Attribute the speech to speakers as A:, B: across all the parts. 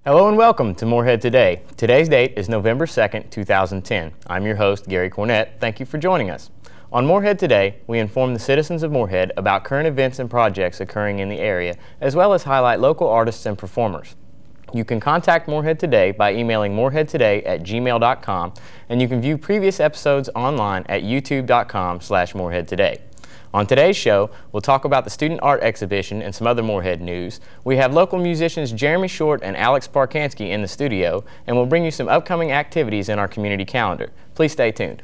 A: Hello and welcome to Morehead Today. Today's date is November 2nd, 2010. I'm your host, Gary Cornett. Thank you for joining us. On Morehead Today, we inform the citizens of Morehead about current events and projects occurring in the area, as well as highlight local artists and performers. You can contact Morehead Today by emailing moreheadtoday@gmail.com, and you can view previous episodes online at youtube.com/moreheadtoday. On today's show, we'll talk about the student art exhibition and some other Morehead news. We have local musicians Jeremy Short and Alex Parkansky in the studio, and we'll bring you some upcoming activities in our community calendar. Please stay tuned.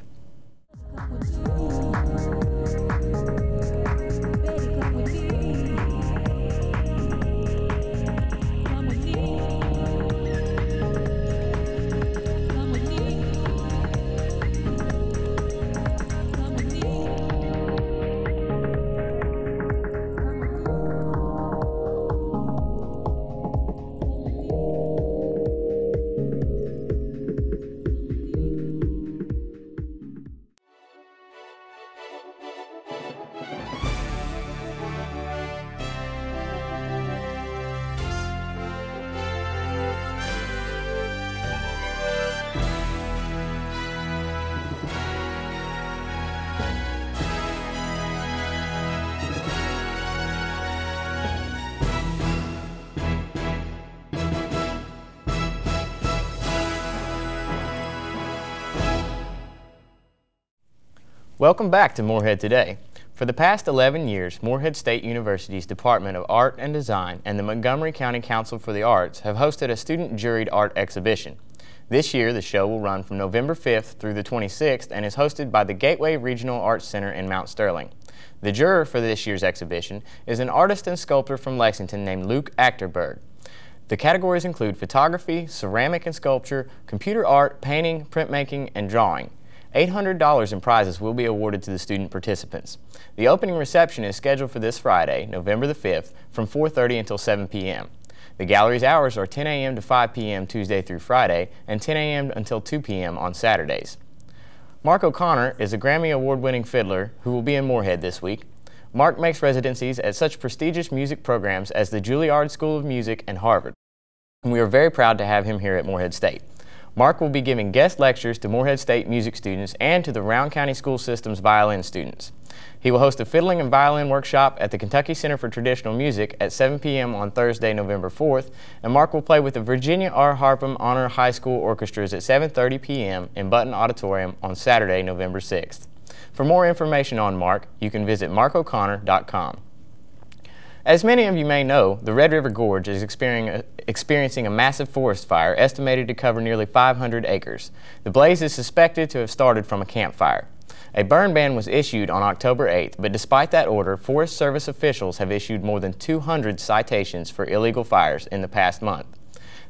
A: Welcome back to Morehead Today. For the past 11 years, Morehead State University's Department of Art and Design and the Montgomery County Council for the Arts have hosted a student-juried art exhibition. This year, the show will run from November 5th through the 26th and is hosted by the Gateway Regional Arts Center in Mount Sterling. The juror for this year's exhibition is an artist and sculptor from Lexington named Luke Achterberg. The categories include photography, ceramic and sculpture, computer art, painting, printmaking, and drawing. $800 in prizes will be awarded to the student participants. The opening reception is scheduled for this Friday, November the 5th, from 4:30 until 7 p.m. The gallery's hours are 10 a.m. to 5 p.m. Tuesday through Friday and 10 a.m. until 2 p.m. on Saturdays. Mark O'Connor is a Grammy Award-winning fiddler who will be in Morehead this week. Mark makes residencies at such prestigious music programs as the Juilliard School of Music and Harvard, and we are very proud to have him here at Morehead State. Mark will be giving guest lectures to Morehead State music students and to the Round County School System's violin students. He will host a fiddling and violin workshop at the Kentucky Center for Traditional Music at 7 p.m. on Thursday, November 4th, and Mark will play with the Virginia R. Harpham Honor High School Orchestras at 7:30 p.m. in Button Auditorium on Saturday, November 6th. For more information on Mark, you can visit markoconnor.com. As many of you may know, the Red River Gorge is experiencing a massive forest fire estimated to cover nearly 500 acres. The blaze is suspected to have started from a campfire. A burn ban was issued on October 8th, but despite that order, Forest Service officials have issued more than 200 citations for illegal fires in the past month.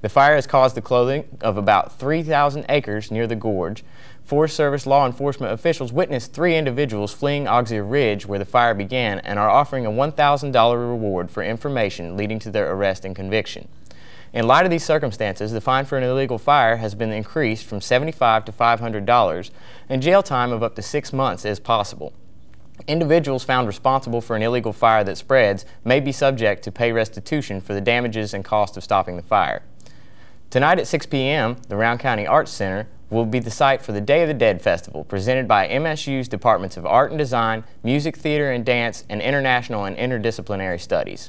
A: The fire has caused the clothing of about 3,000 acres near the gorge. Forest Service law enforcement officials witnessed 3 individuals fleeing Ogsier Ridge where the fire began and are offering a $1,000 reward for information leading to their arrest and conviction. In light of these circumstances, the fine for an illegal fire has been increased from $75 to $500 and jail time of up to 6 months is possible. Individuals found responsible for an illegal fire that spreads may be subject to pay restitution for the damages and cost of stopping the fire. Tonight at 6 p.m., the Round County Arts Center will be the site for the Day of the Dead Festival, presented by MSU's Departments of Art and Design, Music, Theater and Dance, and International and Interdisciplinary Studies.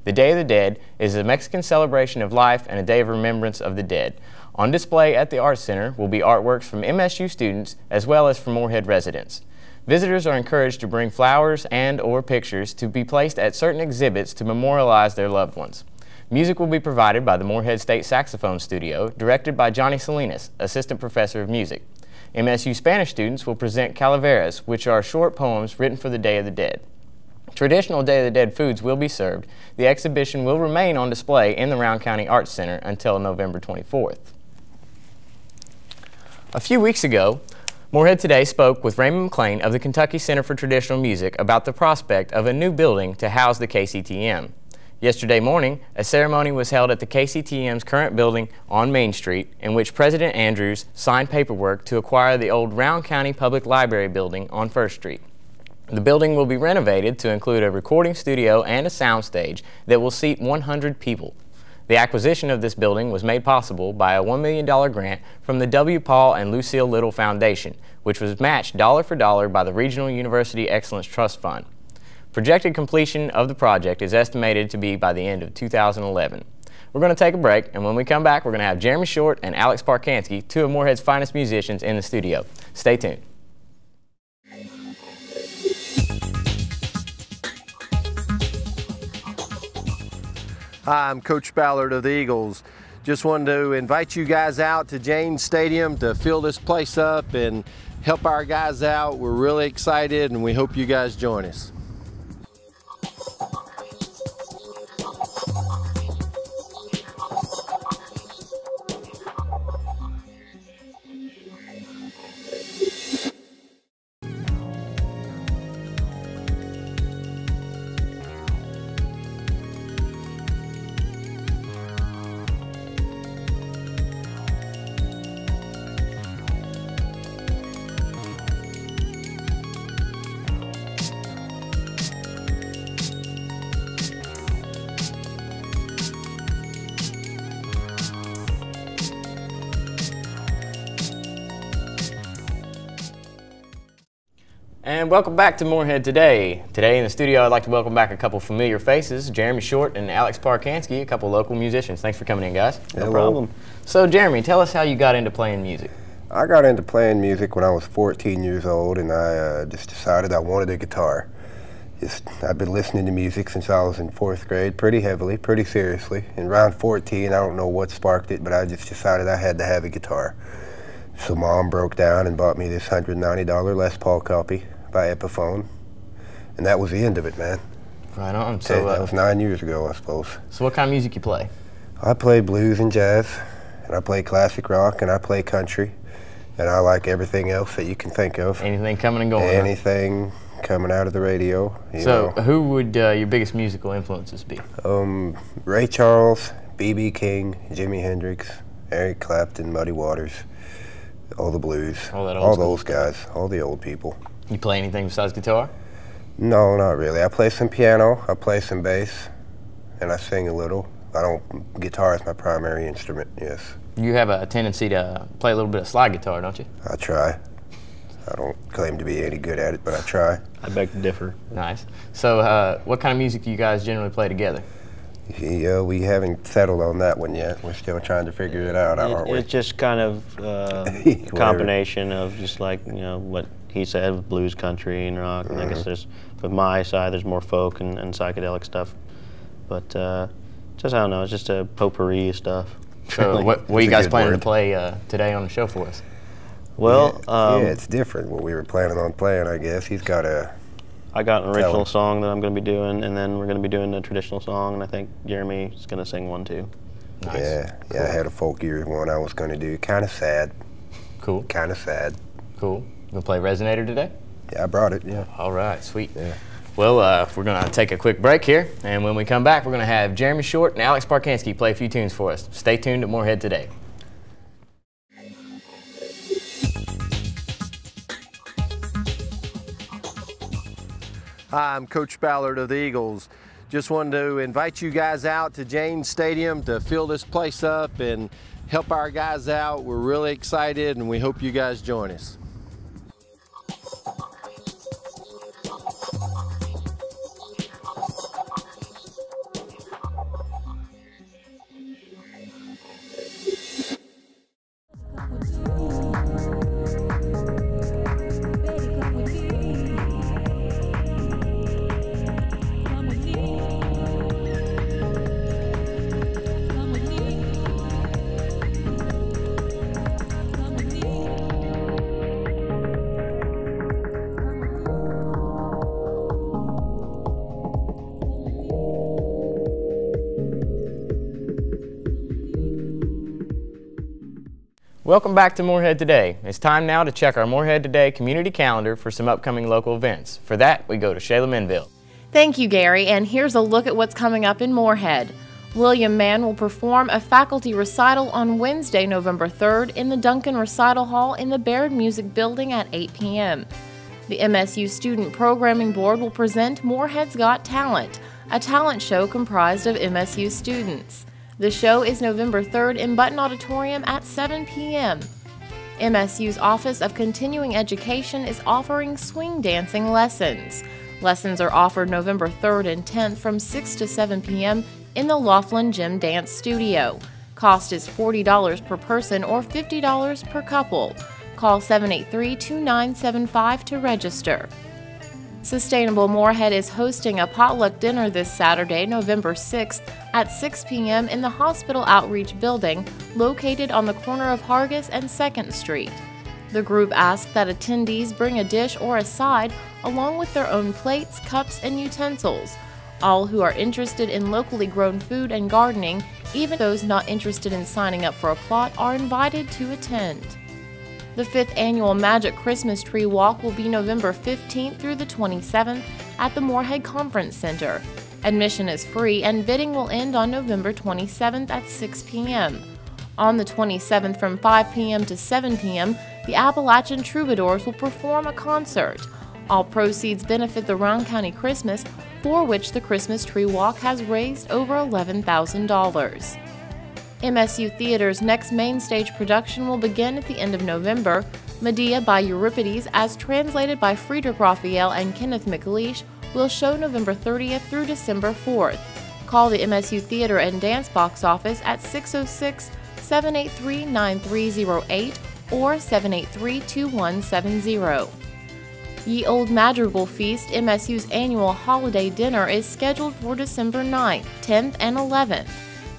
A: The Day of the Dead is a Mexican celebration of life and a day of remembrance of the dead. On display at the Arts Center will be artworks from MSU students as well as from Morehead residents. Visitors are encouraged to bring flowers and/or pictures to be placed at certain exhibits to memorialize their loved ones. Music will be provided by the Morehead State Saxophone Studio, directed by Johnny Salinas, Assistant Professor of Music. MSU Spanish students will present calaveras, which are short poems written for the Day of the Dead. Traditional Day of the Dead foods will be served. The exhibition will remain on display in the Round County Arts Center until November 24th. A few weeks ago, Morehead Today spoke with Raymond McLean of the Kentucky Center for Traditional Music about the prospect of a new building to house the KCTM. Yesterday morning, a ceremony was held at the KCTM's current building on Main Street, in which President Andrews signed paperwork to acquire the old Round County Public Library building on First Street. The building will be renovated to include a recording studio and a soundstage that will seat 100 people. The acquisition of this building was made possible by a $1 million grant from the W. Paul and Lucille Little Foundation, which was matched dollar for dollar by the Regional University Excellence Trust Fund. Projected completion of the project is estimated to be by the end of 2011. We're going to take a break, and when we come back, we're going to have Jeremy Short and Alex Parkansky, two of Morehead's finest musicians, in the studio. Stay tuned.
B: Hi, I'm Coach Ballard of the Eagles. Just wanted to invite you guys out to James Stadium to fill this place up and help our guys out. We're really excited and we hope you guys join us.
A: And welcome back to Morehead Today. Today in the studio, I'd like to welcome back a couple familiar faces, Jeremy Short and Alex Parkansky, a couple local musicians. Thanks for coming in, guys.
C: No problem.
A: So, Jeremy, tell us how you got into playing music.
C: I got into playing music when I was 14 years old, and I just decided I wanted a guitar. I've been listening to music since I was in 4th grade, pretty heavily, pretty seriously. And around 14, I don't know what sparked it, but I just decided I had to have a guitar. So Mom broke down and bought me this $190 Les Paul copy by Epiphone, and that was the end of it, man.
A: Right on. So
C: that was 9 years ago, I suppose.
A: So what kind of music you play?
C: I play blues and jazz, and I play classic rock, and I play country, and I like everything else that you can think of.
A: Anything coming and going?
C: Anything coming out of the radio.
A: So who would your biggest musical influences be?
C: Ray Charles, B.B. King, Jimi Hendrix, Eric Clapton, Muddy Waters, all the blues, all those guys, all the old people.
A: You play anything besides guitar?
C: No, not really. I play some piano, I play some bass, and I sing a little. Guitar is my primary instrument, yes. You
A: have a tendency to play a little bit of slide guitar, don't you?
C: I try. I don't claim to be any good at it, but I try.
D: I beg to differ.
A: Nice. So what kind of music do you guys generally play together?
C: We haven't settled on that one yet. We're still trying to figure it out, aren't we?
D: It's just kind of a combination of just like, what he said with blues, country, and rock. And I guess there's, from my side, there's more folk and psychedelic stuff. But just, I don't know, it's just a potpourri of stuff.
A: So what are you guys planning to play today on the show for us?
D: Well,
C: yeah, it's different what we were planning on playing, I guess.
D: I got an original song that I'm going to be doing, and then we're going to be doing a traditional song, and I think Jeremy's going to sing one too.
C: Nice. Yeah, cool. I had a folkier one I was going to do. Kind of sad.
A: Cool.
C: Kind of sad.
A: Cool. You going to play Resonator today?
C: Yeah, I brought it, yeah.
A: All right, sweet.
C: Yeah.
A: Well, we're going to take a quick break here, and when we come back, we're going to have Jeremy Short and Alex Parkansky play a few tunes for us. Stay tuned to Morehead Today.
B: Hi, I'm Coach Ballard of the Eagles. Just wanted to invite you guys out to James Stadium to fill this place up and help our guys out. We're really excited and we hope you guys join us.
A: Welcome back to Morehead Today. It's time now to check our Morehead Today community calendar for some upcoming local events. For that, we go to Shayla Menville.
E: Thank you, Gary, and here's a look at what's coming up in Morehead. William Mann will perform a faculty recital on Wednesday, November 3rd in the Duncan Recital Hall in the Baird Music Building at 8 p.m. The MSU Student Programming Board will present Morehead's Got Talent, a talent show comprised of MSU students. The show is November 3rd in Button Auditorium at 7 p.m. MSU's Office of Continuing Education is offering swing dancing lessons. Lessons are offered November 3rd and 10th from 6 to 7 p.m. in the Laughlin Gym Dance Studio. Cost is $40 per person or $50 per couple. Call 783-2975 to register. Sustainable Morehead is hosting a potluck dinner this Saturday, November 6th at 6 p.m. in the Hospital Outreach Building located on the corner of Hargis and 2nd Street. The group asks that attendees bring a dish or a side along with their own plates, cups, and utensils. All who are interested in locally grown food and gardening, even those not interested in signing up for a plot, are invited to attend. The 5th annual Magic Christmas Tree Walk will be November 15th through the 27th at the Morehead Conference Center. Admission is free and bidding will end on November 27th at 6 p.m. On the 27th from 5 p.m. to 7 p.m., the Appalachian Troubadours will perform a concert. All proceeds benefit the Round County Christmas, for which the Christmas Tree Walk has raised over $11,000. MSU Theater's next main stage production will begin at the end of November. Medea by Euripides, as translated by Friedrich Raphael and Kenneth McLeish, will show November 30th through December 4th. Call the MSU Theater and Dance Box office at 606-783-9308 or 783-2170. Ye Old Madrigal Feast, MSU's annual holiday dinner, is scheduled for December 9th, 10th, and 11th.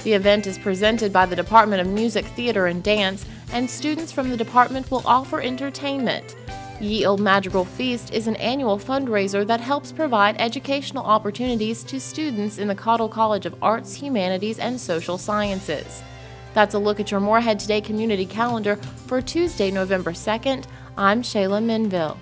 E: The event is presented by the Department of Music, Theater, and Dance, and students from the department will offer entertainment. Ye Old Madrigal Feast is an annual fundraiser that helps provide educational opportunities to students in the Cottle College of Arts, Humanities, and Social Sciences. That's a look at your Morehead Today community calendar for Tuesday, November 2nd. I'm Shayla Minville.